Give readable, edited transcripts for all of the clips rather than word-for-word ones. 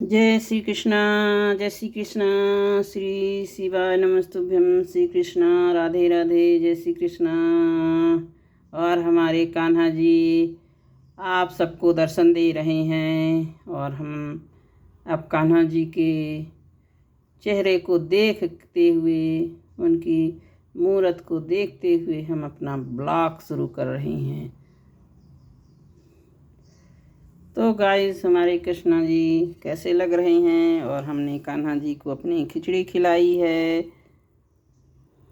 जय श्री कृष्णा। जय श्री कृष्णा। श्री शिवाय नमस्तुभ्यं। श्री कृष्णा। राधे राधे। जय श्री कृष्णा। और हमारे कान्हा जी आप सबको दर्शन दे रहे हैं और हम अब कान्हा जी के चेहरे को देखते हुए, उनकी मूरत को देखते हुए हम अपना ब्लॉग शुरू कर रहे हैं। तो गाइस, हमारे कृष्णा जी कैसे लग रहे हैं। और हमने कान्हा जी को अपनी खिचड़ी खिलाई है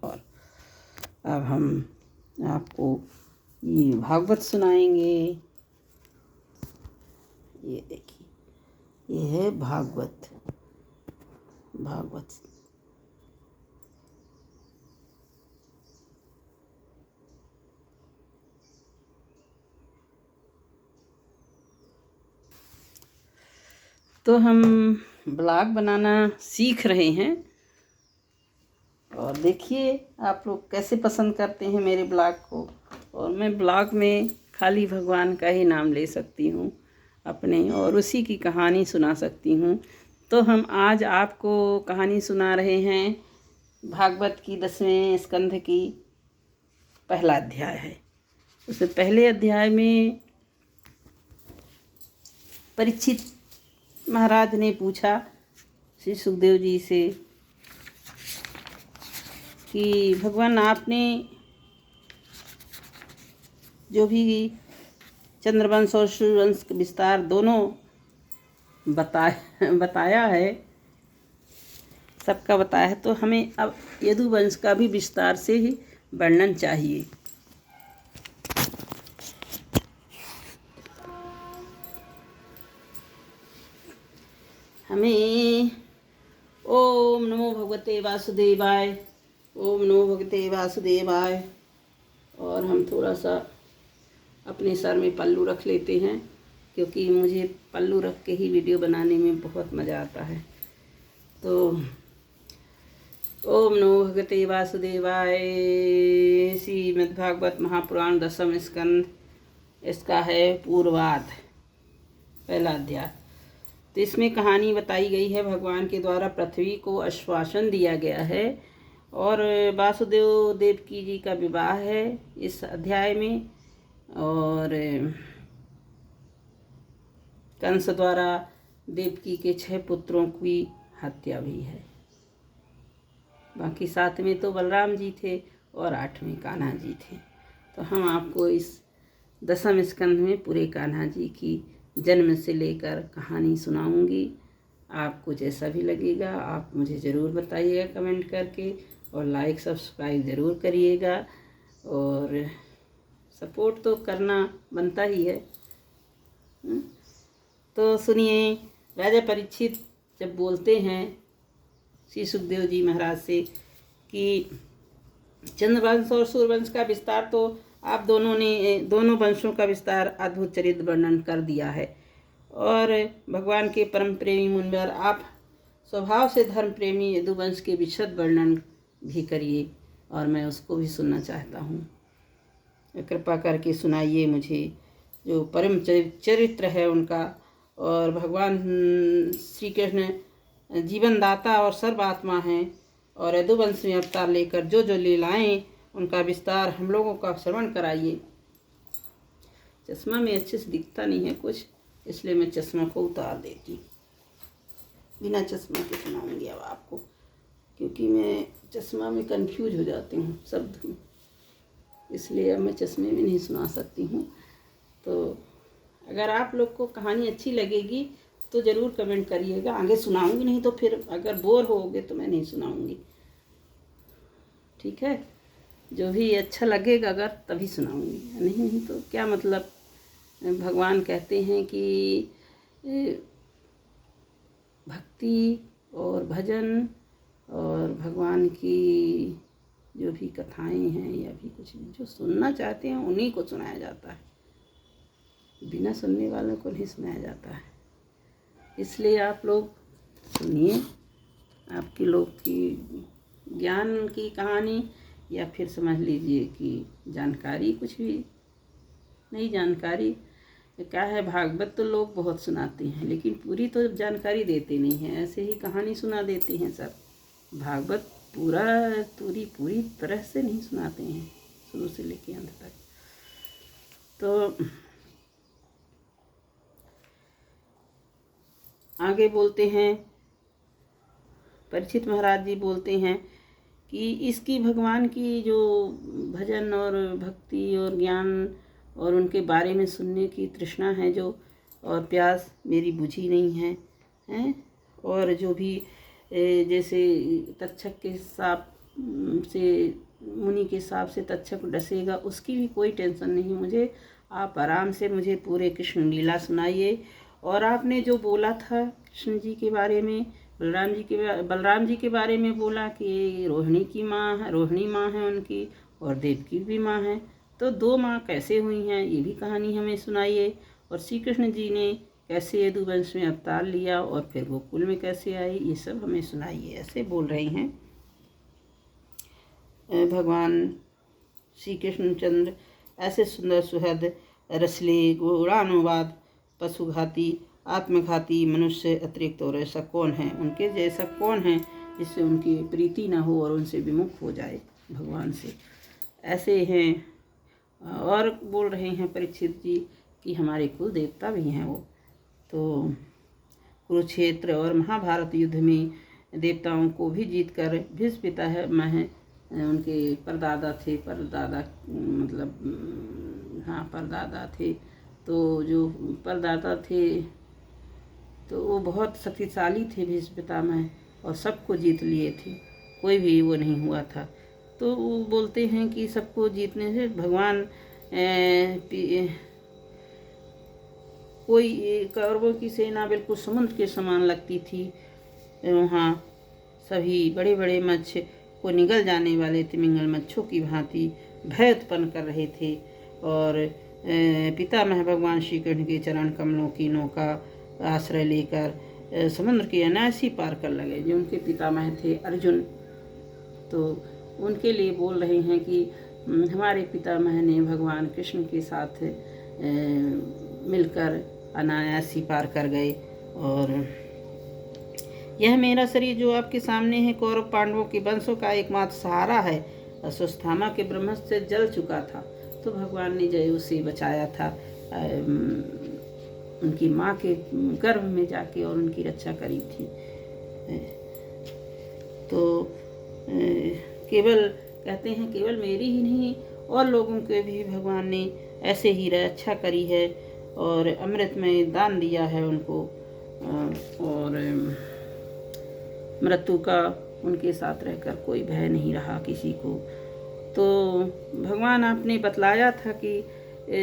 और अब हम आपको ये भागवत सुनाएंगे। ये देखिए, ये है भागवत। तो हम ब्लॉग बनाना सीख रहे हैं और देखिए आप लोग कैसे पसंद करते हैं मेरे ब्लॉग को। और मैं ब्लॉग में खाली भगवान का ही नाम ले सकती हूँ अपने, और उसी की कहानी सुना सकती हूँ। तो हम आज आपको कहानी सुना रहे हैं भागवत की 10वें स्कंध की। पहला अध्याय है। उससे पहले अध्याय में परीक्षित महाराज ने पूछा श्री सुखदेव जी से कि भगवान, आपने जो भी चंद्रवंश और सूर्यवंश का विस्तार दोनों बताया है, सबका बताया है, तो हमें अब यदुवंश का भी विस्तार से ही वर्णन चाहिए। हमें ओम नमो भगवते वासुदेवाय, ओम नमो भगवते वासुदेवाय। और हम थोड़ा सा अपने सर में पल्लू रख लेते हैं, क्योंकि मुझे पल्लू रख के ही वीडियो बनाने में बहुत मज़ा आता है। तो ओम नमो भगवते वासुदेवाय। श्रीमद्भागवत महापुराण 10वां स्कंद, इसका है पूर्वार्ध, पहला अध्याय। तो इसमें कहानी बताई गई है, भगवान के द्वारा पृथ्वी को आश्वासन दिया गया है और वासुदेव देवकी जी का विवाह है इस अध्याय में। और कंस द्वारा देवकी के 6 पुत्रों की हत्या भी है। बाकी 7 में तो बलराम जी थे और 8 में कान्हा जी थे। तो हम आपको इस 10वें स्कंध में पूरे कान्हा जी की जन्म से लेकर कहानी सुनाऊंगी। आपको जैसा भी लगेगा आप मुझे ज़रूर बताइएगा कमेंट करके, और लाइक सब्सक्राइब ज़रूर करिएगा। और सपोर्ट तो करना बनता ही है। तो सुनिए, राजा परीक्षित जब बोलते हैं श्री सुखदेव जी महाराज से कि चंद्रवंश और सूर्यवंश का विस्तार तो आप दोनों ने, दोनों वंशों का विस्तार अद्भुत चरित्र वर्णन कर दिया है। और भगवान के परम प्रेमी मुनिवर, आप स्वभाव से धर्म प्रेमी यदुवंश के विशद वर्णन भी करिए, और मैं उसको भी सुनना चाहता हूँ। कृपा करके सुनाइए मुझे, जो परम चरित्र है उनका। और भगवान श्री कृष्ण जीवन दाता और सर्वात्मा हैं, और यदुवंश में अवतार लेकर जो जो लीलाएं, उनका विस्तार हम लोगों का श्रवण कराइए। चश्मा में अच्छे से दिखता नहीं है कुछ, इसलिए मैं चश्मा को उतार देती हूँ। बिना चश्मा के सुनाऊंगी अब आपको, क्योंकि मैं चश्मा में कंफ्यूज हो जाती हूँ शब्द में, इसलिए अब मैं चश्मे में नहीं सुना सकती हूँ। तो अगर आप लोग को कहानी अच्छी लगेगी तो ज़रूर कमेंट करिएगा। आगे सुनाऊंगी, नहीं तो फिर अगर बोर होगे तो मैं नहीं सुनाऊंगी। ठीक है, जो भी अच्छा लगेगा अगर तभी सुनाऊंगी, नहीं तो क्या मतलब। भगवान कहते हैं कि भक्ति और भजन और भगवान की जो भी कथाएं हैं या भी कुछ भी जो सुनना चाहते हैं उन्हीं को सुनाया जाता है, बिना सुनने वालों को नहीं सुनाया जाता है। इसलिए आप लोग सुनिए, आपके लोग की ज्ञान की कहानी, या फिर समझ लीजिए कि जानकारी, कुछ भी नई जानकारी क्या है, भागवत तो लोग बहुत सुनाते हैं लेकिन पूरी तो जानकारी देते नहीं हैं, ऐसे ही कहानी सुना देते हैं सब। भागवत पूरी तरह से नहीं सुनाते हैं, शुरू से लेके अंत तक। तो आगे बोलते हैं, परीक्षित महाराज जी बोलते हैं कि इसकी भगवान की जो भजन और भक्ति और ज्ञान और उनके बारे में सुनने की तृष्णा है जो, और प्यास मेरी बुझी नहीं है। और जो भी जैसे तक्षक के सांप से, मुनि के सांप से तक्षक डसेगा, उसकी भी कोई टेंशन नहीं मुझे। आप आराम से मुझे पूरे कृष्ण लीला सुनाइए। और आपने जो बोला था कृष्ण जी के बारे में, बलराम जी के बारे में बोला कि रोहिणी माँ है उनकी, और देवकी भी माँ है, तो 2 माँ कैसे हुई हैं, ये भी कहानी हमें सुनाइए। और श्री कृष्ण जी ने कैसे यदुवंश में अवतार लिया और फिर गोकुल में कैसे आए, ये सब हमें सुनाइए। ऐसे बोल रहे हैं भगवान श्री कृष्णचंद्र। ऐसे सुंदर सुहृद रसले गुणानुवाद, पशुघाती आत्मघाती मनुष्य अतिरिक्त और ऐसा कौन है, उनके जैसा कौन है जिससे उनकी प्रीति ना हो और उनसे विमुख हो जाए भगवान से। ऐसे हैं। और बोल रहे हैं परीक्षित जी कि हमारे कुल देवता भी हैं वो। तो कुरुक्षेत्र और महाभारत युद्ध में देवताओं को भी जीतकर भीष्म पितामह उनके परदादा थे, परदादा थे। तो जो परदादा थे तो वो बहुत शक्तिशाली थे भीष्म पितामह, और सबको जीत लिए थे, कोई भी वो नहीं हुआ था। तो वो बोलते हैं कि सबको जीतने से भगवान कोई कौरवों की सेना बिल्कुल समुद्र के समान लगती थी। वहाँ सभी बड़े बड़े मत्स्य को निगल जाने वाले तिमिंगल मच्छों की भांति भय उत्पन्न कर रहे थे। और पितामह भगवान श्री कृष्ण के चरण कमलों की नौका आश्रय लेकर समुद्र के अनायासी पार कर लगे। जो उनके पितामह थे अर्जुन, तो उनके लिए बोल रहे हैं कि हमारे पितामह ने भगवान कृष्ण के साथ मिलकर अनायासी पार कर गए। और यह मेरा शरीर जो आपके सामने है कौरव पांडवों के वंशों का एकमात्र सहारा है। अश्वत्थामा के ब्रह्मास्त्र से जल चुका था, तो भगवान ने जय उसे बचाया था उनकी माँ के गर्भ में जाके, और उनकी रक्षा करी थी। तो केवल कहते हैं केवल मेरी ही नहीं और लोगों के भी भगवान ने ऐसे ही रक्षा करी है, और अमृत में दान दिया है उनको, और मृत्यु का उनके साथ रहकर कोई भय नहीं रहा किसी को। तो भगवान आपने बतलाया था कि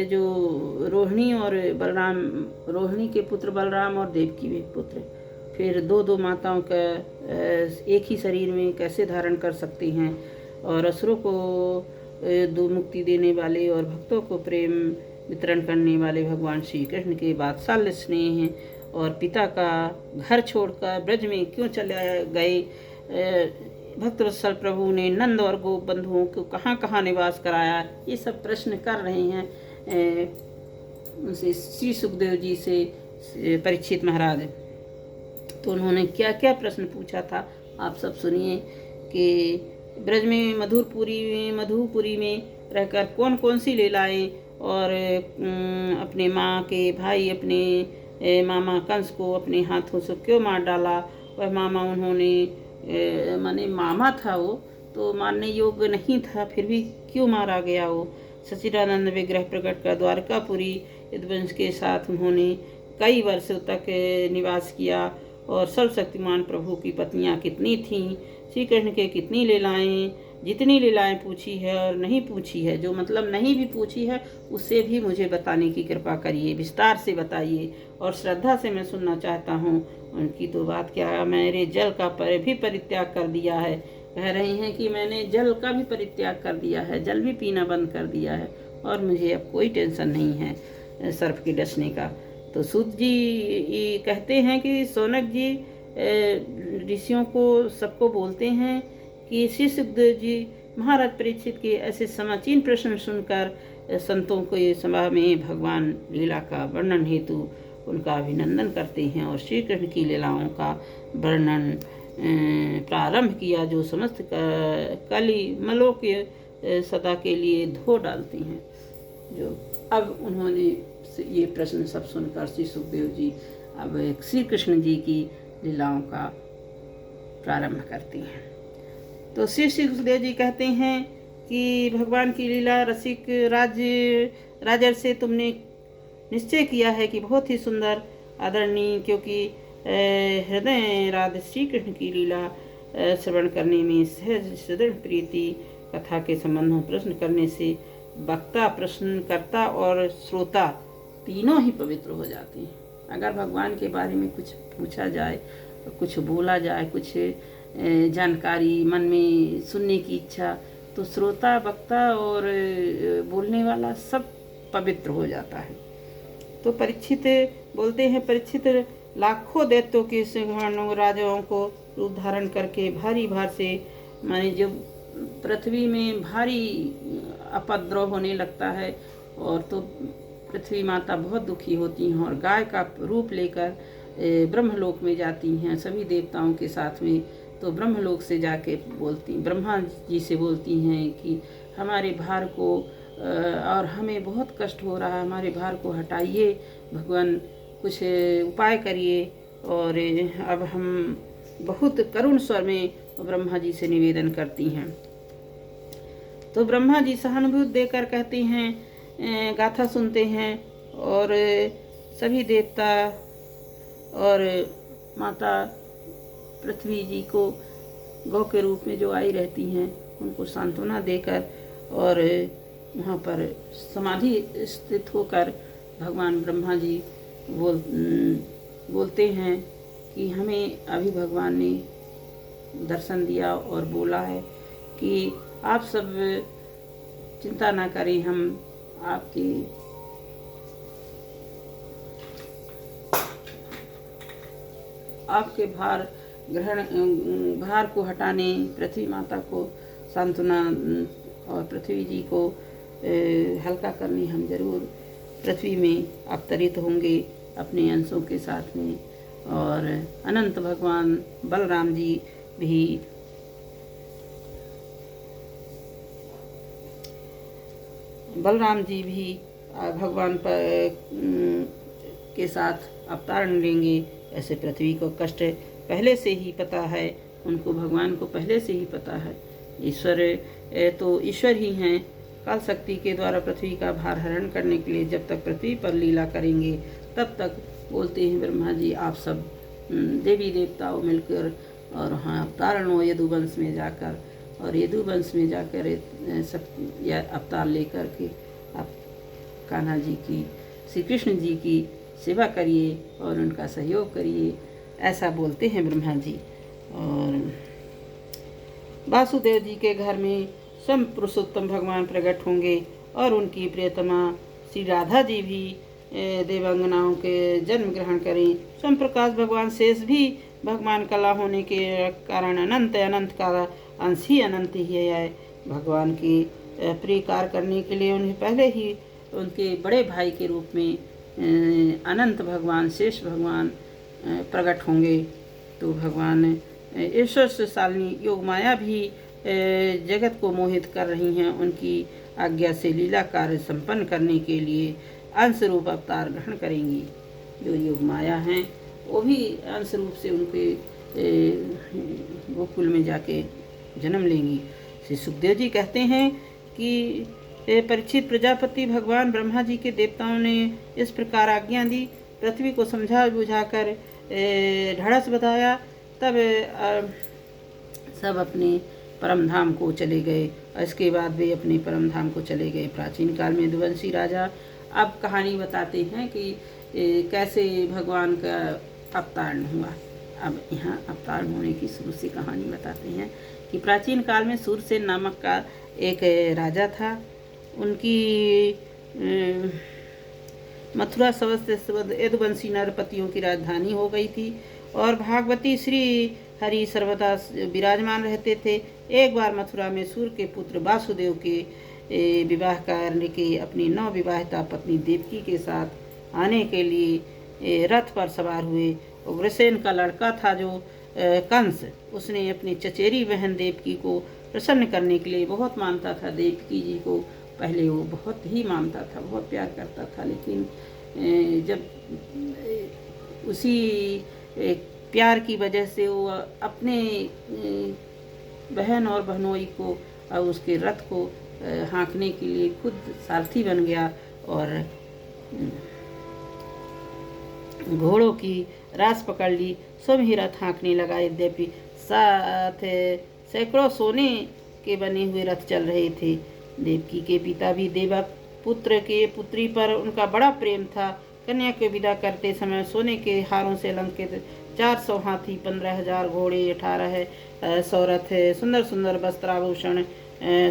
जो रोहिणी और बलराम, रोहिणी के पुत्र बलराम और देवकी के पुत्र फिर 2 माताओं का एक ही शरीर में कैसे धारण कर सकते हैं, और असुरों को दो मुक्ति देने वाले और भक्तों को प्रेम वितरण करने वाले भगवान श्री कृष्ण के वात्सल्य स्नेह हैं, और पिता का घर छोड़कर ब्रज में क्यों चले गए। भक्तवत्सल प्रभु ने नंद और गोप बंधुओं को कहाँ कहाँ निवास कराया, ये सब प्रश्न कर रहे हैं उनसे श्री सुखदेव जी से परीक्षित महाराज। तो उन्होंने क्या क्या प्रश्न पूछा था आप सब सुनिए कि ब्रज में मधुपुरी में रहकर कौन कौन सी लीलाएं, और अपने माँ के भाई अपने मामा कंस को अपने हाथों से क्यों मार डाला। वह मामा उन्होंने माने मामा था वो तो मारने योग्य नहीं था, फिर भी क्यों मारा गया वो। सच्चिदानंद विग्रह प्रकट कर द्वारकापुरी यदुवंश के साथ उन्होंने कई वर्षों तक निवास किया, और सर्वशक्तिमान प्रभु की पत्नियां कितनी थीं, श्री कृष्ण के कितनी लीलाएं, जितनी लीलाएं पूछी है और नहीं पूछी है, जो मतलब नहीं भी पूछी है उससे भी मुझे बताने की कृपा करिए, विस्तार से बताइए, और श्रद्धा से मैं सुनना चाहता हूँ। उनकी तो बात क्या, मेरे जल का भी परित्याग कर दिया है, कह रही हैं कि मैंने जल का भी परित्याग कर दिया है, जल भी पीना बंद कर दिया है, और मुझे अब कोई टेंशन नहीं है सर्प के डसने का। तो सूत जी कहते हैं कि सौनक जी ऋषियों को सबको बोलते हैं कि श्री सुखदेव जी महाराज परीक्षित के ऐसे समाचीन प्रश्न सुनकर संतों के सभा में भगवान लीला का वर्णन हेतु उनका अभिनंदन करते हैं और श्री कृष्ण की लीलाओं का वर्णन प्रारंभ किया, जो समस्त कली मलों के सदा के लिए धो डालती हैं। जो अब उन्होंने ये प्रश्न सब सुनकर श्री सुखदेव जी अब श्री कृष्ण जी की लीलाओं का प्रारंभ करती हैं। तो श्री सुखदेव जी कहते हैं कि भगवान की लीला रसिक राजर से तुमने निश्चय किया है कि बहुत ही सुंदर आदरणीय, क्योंकि हृदय राध श्री कृष्ण की लीला श्रवण करने में सहज सुदृढ़ प्रीति, कथा के संबंध में प्रश्न करने से वक्ता, प्रश्नकर्ता और श्रोता तीनों ही पवित्र हो जाते हैं। अगर भगवान के बारे में कुछ पूछा जाए, कुछ बोला जाए, कुछ जानकारी मन में सुनने की इच्छा, तो श्रोता, वक्ता और बोलने वाला सब पवित्र हो जाता है। तो परीक्षित बोलते हैं, परीक्षित लाखों दैत्यों के सिंहासनों राजाओं को रूप धारण करके भारी भार से, माने जब पृथ्वी में भारी अपद्रव होने लगता है और तो पृथ्वी माता बहुत दुखी होती हैं और गाय का रूप लेकर ब्रह्मलोक में जाती हैं सभी देवताओं के साथ में। तो ब्रह्मलोक से जाके ब्रह्मा जी से बोलती हैं कि हमारे भार को और हमें बहुत कष्ट हो रहा है, हमारे भार को हटाइए भगवान, कुछ उपाय करिए। और अब हम बहुत करुण स्वर में ब्रह्मा जी से निवेदन करती हैं। तो ब्रह्मा जी सहानुभूति देकर कहते हैं, गाथा सुनते हैं और सभी देवता और माता पृथ्वी जी को गौ के रूप में जो आई रहती हैं उनको सांत्वना देकर और वहाँ पर समाधि स्थित होकर भगवान ब्रह्मा जी बोलते हैं कि हमें अभी भगवान ने दर्शन दिया और बोला है कि आप सब चिंता ना करें, हम आपके भार को हटाने, पृथ्वी माता को सांत्वना और पृथ्वी जी को हल्का करने हम जरूर पृथ्वी में अवतरित होंगे अपने अंशों के साथ में। और अनंत भगवान बलराम जी भी भगवान के साथ अवतारण लेंगे। ऐसे पृथ्वी को कष्ट पहले से ही पता है, उनको भगवान को पहले से ही पता है। ईश्वर तो ईश्वर ही हैं, काल शक्ति के द्वारा पृथ्वी का भार हरण करने के लिए जब तक पृथ्वी पर लीला करेंगे तब तक बोलते हैं ब्रह्मा जी आप सब देवी देवताओं मिलकर और हाँ अवतारण हो यदुवंश में जाकर, और यदुवंश में जाकर सब या अवतार लेकर के आप कान्हा जी की, श्री कृष्ण जी की सेवा करिए और उनका सहयोग करिए, ऐसा बोलते हैं ब्रह्मा जी। और वासुदेव जी के घर में स्वयं पुरुषोत्तम भगवान प्रकट होंगे और उनकी प्रियतमा श्री राधा जी भी देवांगनाओं के जन्म ग्रहण करें। स्वयं प्रकाश भगवान शेष भी भगवान कला होने के कारण अनंत का अंश ही अनंत ही है। भगवान की प्रिय कार्य करने के लिए उन्हें पहले ही उनके बड़े भाई के रूप में अनंत भगवान शेष भगवान प्रकट होंगे। तो भगवान ईश्वर से शालिनी योग माया भी जगत को मोहित कर रही हैं। उनकी आज्ञा से लीला कार्य संपन्न करने के लिए अंश रूप अवतार ग्रहण करेंगी। जो योग माया हैं वो भी अंश रूप से उनके गोकुल में जाके जन्म लेंगी। श्री सुखदेव जी कहते हैं कि परीक्षित प्रजापति भगवान ब्रह्मा जी के देवताओं ने इस प्रकार आज्ञा दी, पृथ्वी को समझा बुझाकर ढाढ़स बताया, तब सब अपने परम धाम को चले गए। इसके बाद वे अपने परम धाम को चले गए। प्राचीन काल में यदुवंशी राजा अब कहानी बताते हैं कि कैसे भगवान का अवतारण हुआ। अब यहाँ अवतारण होने की शुरू से कहानी बताते हैं कि प्राचीन काल में सूरसेन नामक का एक राजा था। उनकी मथुरा यदुवंशी नरपतियों की राजधानी हो गई थी और भागवती श्री हरि सर्वदा विराजमान रहते थे। एक बार मथुरा में सूर्य के पुत्र वासुदेव के विवाह करके अपनी नवविवाहिता पत्नी देवकी के साथ आने के लिए रथ पर सवार हुए। उग्रसेन का लड़का था जो कंस, उसने अपनी चचेरी बहन देवकी को प्रसन्न करने के लिए बहुत मानता था। देवकी जी को पहले वो बहुत ही मानता था, बहुत प्यार करता था, लेकिन जब उसी प्यार की वजह से वो अपने बहन और बहनोई को और उसके रथ को हाँकने के लिए खुद सारथी बन गया और घोड़ों की रास पकड़ ली, स्वयं ही रथ हाँकने लगा। यद्यपि साथ सैकड़ों सोने के बने हुए रथ चल रहे थे। देवकी के पिता भी देवक पुत्र के पुत्री पर उनका बड़ा प्रेम था। कन्या को विदा करते समय सोने के हारों से अलंकृत 400 हाथी, 15,000 घोड़े, 1800 रथ, सुंदर सुंदर वस्त्राभूषण,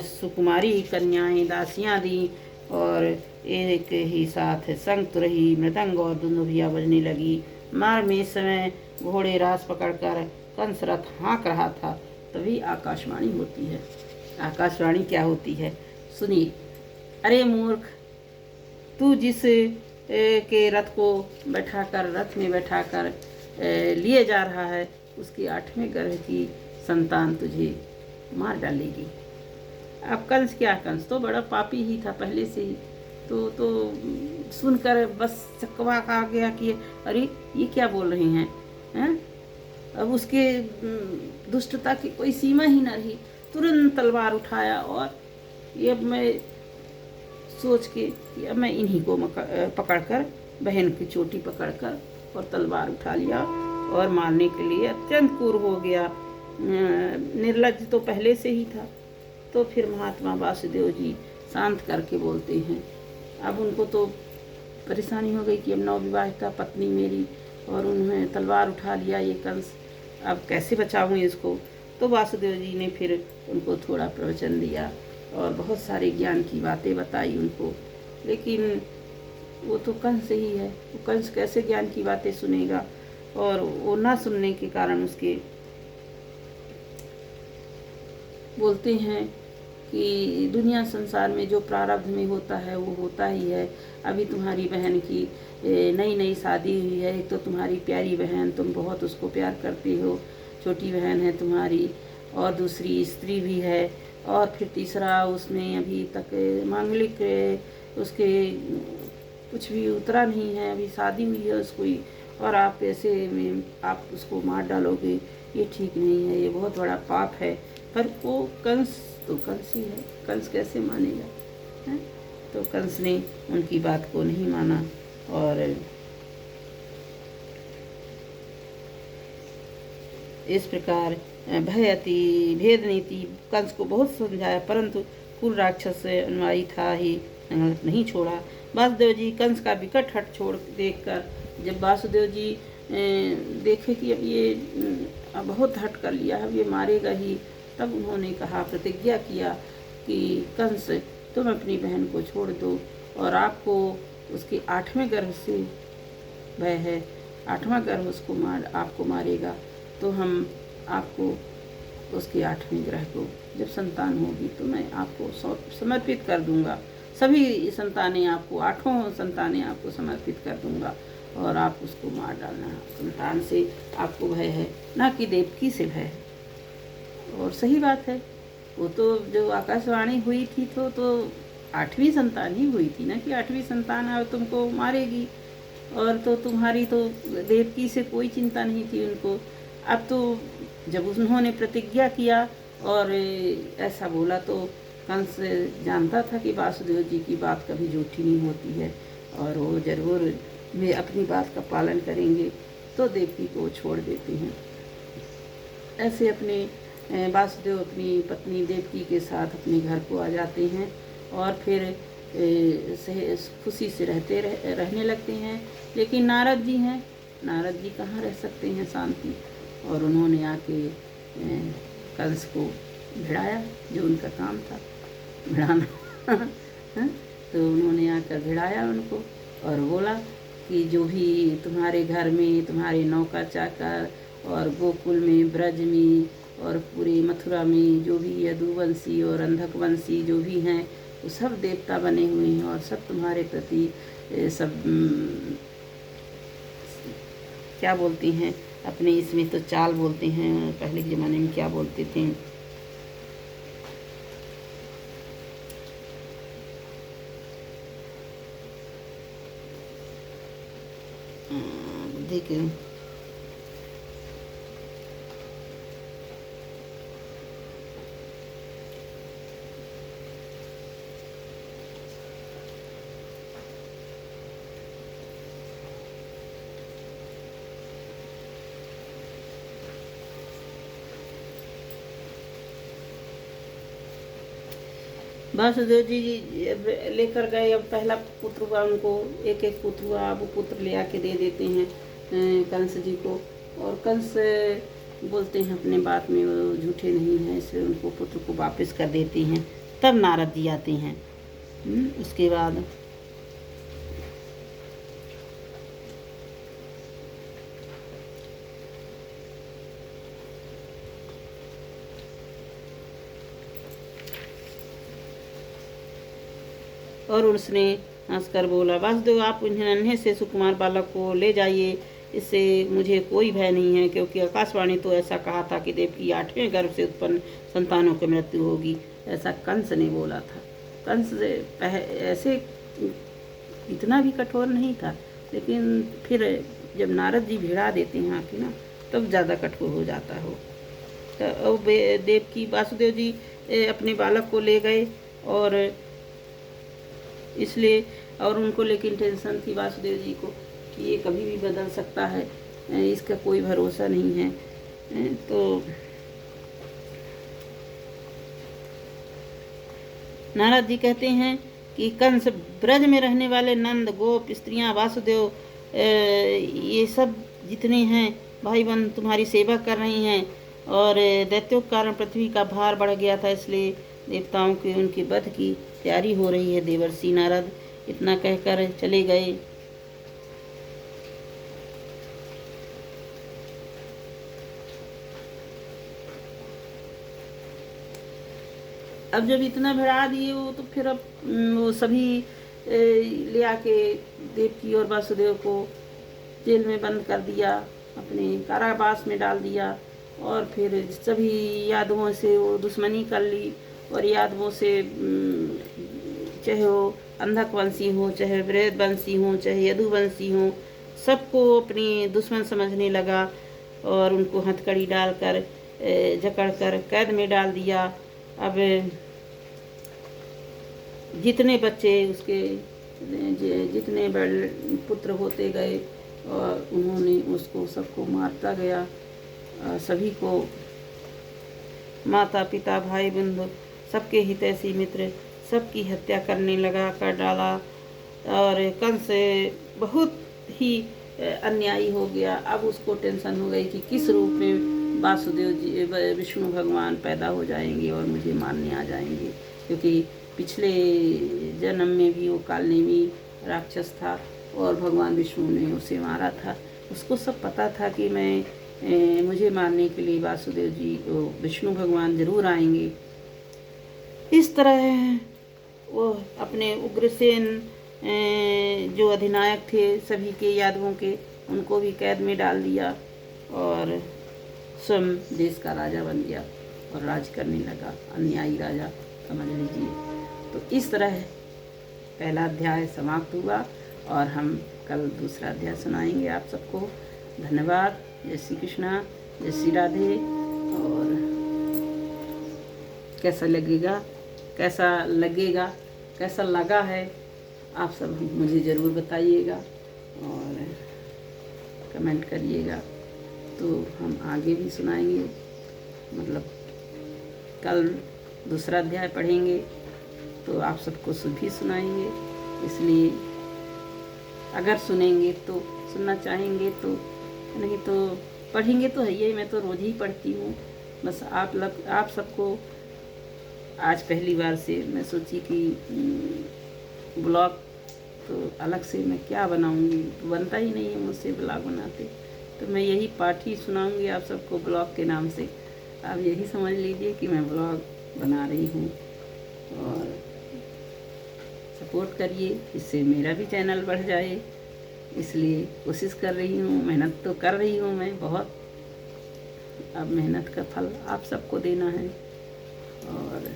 सुकुमारी कन्याएं दासियां दी और एक ही साथ शंख, तुरही, मृदंग और दुंदुभिया बजने लगी। मार्ग में इस समय घोड़े रास पकड़कर कंस रथ हाँक रहा था, तभी आकाशवाणी होती है। आकाशवाणी क्या होती है सुनिए। अरे मूर्ख, तू जिस के रथ को बैठाकर रथ में बैठाकर लिए जा रहा है, उसके 8वें ग्रह की संतान तुझे मार डालेगी। अब कंस क्या, कंस तो बड़ा पापी ही था पहले से ही। तो सुनकर बस चकवा आ गया कि अरे ये क्या बोल रहे हैं। अब उसके दुष्टता की कोई सीमा ही न रही। तुरंत तलवार उठाया और ये अब मैं सोच के कि अब मैं इन्हीं को पकड़कर, बहन की चोटी पकड़कर और तलवार उठा लिया और मारने के लिए अत्यंत क्रूर हो गया। निर्लज्ज तो पहले से ही था। तो फिर महात्मा वासुदेव जी शांत करके बोलते हैं। अब उनको तो परेशानी हो गई कि अब नवविवाहिता पत्नी मेरी और उन्होंने तलवार उठा लिया ये कंस, अब कैसे बचाऊँ इसको। तो वासुदेव जी ने फिर उनको थोड़ा प्रवचन दिया और बहुत सारे ज्ञान की बातें बताई उनको। लेकिन वो तो कंस ही है, वो कंस कैसे ज्ञान की बातें सुनेगा। और वो ना सुनने के कारण उसके बोलते हैं कि दुनिया संसार में जो प्रारब्ध में होता है वो होता ही है। अभी तुम्हारी बहन की नई नई शादी हुई है। एक तो तुम्हारी प्यारी बहन, तुम बहुत उसको प्यार करते हो, छोटी बहन है तुम्हारी, और दूसरी स्त्री भी है, और फिर तीसरा उसमें अभी तक मांगलिक उसके कुछ भी उतरा नहीं है, अभी शादी हुई है उसको, और आप ऐसे में आप उसको मार डालोगे, ये ठीक नहीं है, ये बहुत बड़ा पाप है। पर वो कंस तो कंस ही है, कंस कैसे मानेगा है? तो कंस ने उनकी बात को नहीं माना और इस प्रकार भयति भेद नीति कंस को बहुत समझाया, परंतु कुल राक्षस से अनुयायी था ही, नहीं छोड़ा। वासुदेव जी कंस का विकट हट छोड़ देखकर, जब वासुदेव जी देखे कि अब ये बहुत हट कर लिया, अब ये मारेगा ही, तब उन्होंने कहा, प्रतिज्ञा किया कि कंस तुम अपनी बहन को छोड़ दो और आपको उसके 8वें गर्भ से भय है, 8वां गर्भ उसको आपको मारेगा, तो हम आपको उसके 8वें ग्रह को जब संतान होगी तो मैं आपको समर्पित कर दूंगा। सभी संतानें आपको, 8 संतानें आपको समर्पित कर दूंगा और आप उसको मार डालना। संतान से आपको भय है, ना कि देवकी से भय है। और सही बात है, वो तो जो आकाशवाणी हुई थी तो 8वीं संतान ही हुई थी ना, कि 8वीं संतान है और तुमको मारेगी। और तो तुम्हारी तो देवकी से कोई चिंता नहीं थी उनको। अब तो जब उन्होंने प्रतिज्ञा किया और ऐसा बोला, तो कंस जानता था कि वासुदेव जी की बात कभी झूठी नहीं होती है और वो जरूर वे अपनी बात का पालन करेंगे। तो देवकी को छोड़ देते हैं। ऐसे अपने वासुदेव अपनी पत्नी देवकी के साथ अपने घर को आ जाते हैं और फिर खुशी से रहने लगते हैं। लेकिन नारद जी हैं, नारद जी कहाँ रह सकते हैं शांति, और उन्होंने आके कंस को भिड़ाया, जो उनका काम था भिड़ाना। तो उन्होंने आकर भिड़ाया उनको और बोला कि जो भी तुम्हारे घर में तुम्हारे नौकर चाकर और गोकुल में, ब्रज में और पूरे मथुरा में जो भी यदुवंशी और अंधकवंशी जो भी हैं, वो सब देवता बने हुए हैं और सब तुम्हारे प्रति सब क्या बोलती हैं अपने इसमें तो चाल बोलते हैं, पहले के ज़माने में क्या बोलते थे, बुद्धि के वासुदेव जी लेकर गए। अब पहला पुत्र हुआ उनको, एक एक पुत्र हुआ, वो पुत्र ले आके दे देते हैं कंस जी को। और कंस बोलते हैं अपने बात में वो झूठे नहीं हैं, इसलिए उनको पुत्र को वापस कर देते हैं। तब नारद जी आते हैं। उसके बाद और उसने हंसकर बोला, वासुदेव आप उन्हें नन्हे से सुकुमार बालक को ले जाइए, इससे मुझे कोई भय नहीं है, क्योंकि आकाशवाणी तो ऐसा कहा था कि देव की 8वें गर्भ से उत्पन्न संतानों की मृत्यु होगी। ऐसा कंस ने बोला था। कंस ऐसे इतना भी कठोर नहीं था, लेकिन फिर जब नारद जी भिड़ा देते हैं आके ना, तब ज़्यादा कठोर हो जाता हो। तो देव की वासुदेव जी अपने बालक को ले गए और इसलिए, और उनको लेकिन टेंशन थी वासुदेव जी को कि ये कभी भी बदल सकता है, इसका कोई भरोसा नहीं है। तो नारद जी कहते हैं कि कंस, ब्रज में रहने वाले नंद, गोप, स्त्रियां, वासुदेव, ये सब जितने हैं भाई बहन तुम्हारी सेवा कर रही हैं। और दैत्यों के कारण पृथ्वी का भार बढ़ गया था, इसलिए देवताओं के उनके वध की तैयारी हो रही है। देवर्षि नारद इतना कहकर चले गए। अब जब इतना भिड़ा दिए वो, तो फिर अब वो सभी ले आके देवकी और वासुदेव को जेल में बंद कर दिया, अपने कारावास में डाल दिया। और फिर सभी यादवों से वो दुश्मनी कर ली, और यादवों से चाहे वो अंधकवंशी हो, चाहे वृहदवंशी हो, चाहे यदुवंशी हो, सबको अपनी दुश्मन समझने लगा और उनको हथकड़ी डालकर जकड़ कर कैद में डाल दिया। अब जितने बच्चे उसके जितने पुत्र होते गए और उन्होंने उसको सबको मारता गया। सभी को, माता पिता भाई बंधु सबके हितैषी मित्र सबकी हत्या करने लगा, कर डाला। और कंस बहुत ही अन्यायी हो गया। अब उसको टेंशन हो गई कि किस रूप में वासुदेव जी विष्णु भगवान पैदा हो जाएंगे और मुझे मारने आ जाएंगे, क्योंकि पिछले जन्म में भी वो कालनेमी राक्षस था और भगवान विष्णु ने उसे मारा था। उसको सब पता था कि मुझे मारने के लिए वासुदेव जी विष्णु भगवान जरूर आएंगे। इस तरह वो अपने उग्रसेन जो अधिनायक थे सभी के यादवों के, उनको भी कैद में डाल दिया और स्वयं देश का राजा बन गया और राज करने लगा, अन्यायी राजा समझ लीजिए। तो इस तरह पहला अध्याय समाप्त हुआ और हम कल दूसरा अध्याय सुनाएंगे आप सबको। धन्यवाद। जय श्री कृष्णा, जय श्री राधे। और कैसा लगेगा, कैसा लगा है आप सब मुझे ज़रूर बताइएगा और कमेंट करिएगा, तो हम आगे भी सुनाएंगे। मतलब कल दूसरा अध्याय पढ़ेंगे तो आप सबको भी सुनाएंगे। इसलिए अगर सुनेंगे तो, सुनना चाहेंगे तो, नहीं तो पढ़ेंगे तो है ही। मैं तो रोज़ ही पढ़ती हूँ। बस आप सबको आज पहली बार से मैं सोची कि ब्लॉग तो अलग से मैं क्या बनाऊँगी, तो बनता ही नहीं है मुझसे ब्लॉग बनाते। तो मैं यही पाठ ही सुनाऊँगी आप सबको ब्लॉग के नाम से। आप यही समझ लीजिए कि मैं ब्लॉग बना रही हूँ। और सपोर्ट करिए, इससे मेरा भी चैनल बढ़ जाए। इसलिए कोशिश कर रही हूँ, मेहनत तो कर रही हूँ मैं बहुत। अब मेहनत का फल आप सबको देना है और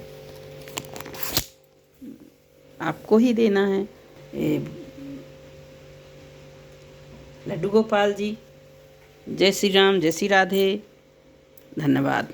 आपको ही देना है। लड्डू गोपाल जी, जय श्री राम, जय श्री राधे, धन्यवाद।